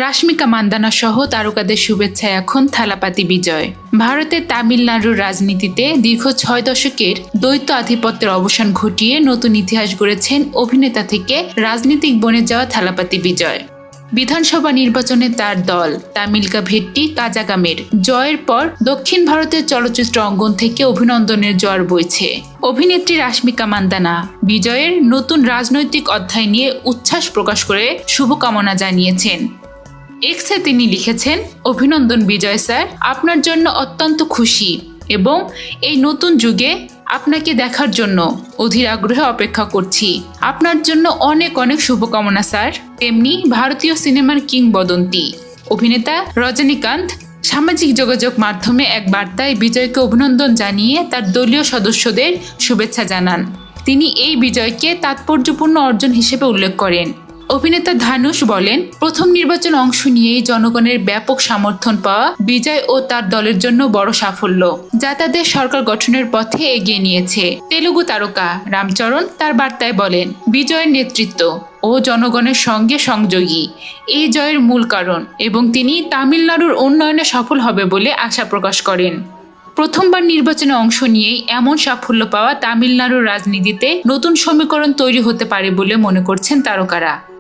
রাশমিকা মান্দানা সহ তারকাদের শুভেচ্ছায় এখন থালাপাতি বিজয়। ভারতের তামিলনাড়ুর রাজনীতিতে দীর্ঘ ৬ দশকের দ্বৈত আধিপত্যের অবসান ঘটিয়ে নতুন ইতিহাস গড়েছেন অভিনেতা থেকে রাজনীতিক বনে যাওয়া থালাপাতি বিজয়। বিধানসভা নির্বাচনে তার দল তামিলকা ভেট্টি কাজাগামের জয়ের পর দক্ষিণ ভারতের চলচ্চিত্র অঙ্গন থেকে অভিনন্দনের জোয়ার বইছে। অভিনেত্রী রাশমিকা মান্দানা বিজয়ের নতুন রাজনৈতিক অধ্যায় নিয়ে উচ্ছ্বাস প্রকাশ করে শুভকামনা জানিয়েছেন। এক্সে তিনি লিখেছেন, অভিনন্দন বিজয় স্যার, আপনার জন্য অত্যন্ত খুশি এবং এই নতুন যুগে আপনাকে দেখার জন্য অধীর আগ্রহে অপেক্ষা করছি। আপনার জন্য অনেক অনেক শুভকামনা স্যার। তেমনি ভারতীয় সিনেমার কিংবদন্তি অভিনেতা রজনীকান্ত সামাজিক যোগাযোগ মাধ্যমে এক বার্তায় বিজয়কে অভিনন্দন জানিয়ে তার দলীয় সদস্যদের শুভেচ্ছা জানান। তিনি এই বিজয়কে তাৎপর্যপূর্ণ অর্জন হিসেবে উল্লেখ করেন। অভিনেতা ধানুষ বলেন, প্রথম নির্বাচন অংশ নিয়েই জনগণের ব্যাপক সমর্থন পাওয়া বিজয় ও তার দলের জন্য বড় সাফল্য, যা তাদের সরকার গঠনের পথে এগিয়ে নিয়েছে। তেলুগু তারকা রামচরণ তার বার্তায় বলেন, বিজয়ের নেতৃত্ব ও জনগণের সঙ্গে সংযোগী এই জয়ের মূল কারণ এবং তিনি তামিলনাড়ুর উন্নয়নে সফল হবে বলে আশা প্রকাশ করেন। প্রথমবার নির্বাচনে অংশ নিয়েই এমন সাফল্য পাওয়া তামিলনাড়ুর রাজনীতিতে নতুন সমীকরণ তৈরি হতে পারে বলে মনে করছেন তারকারা।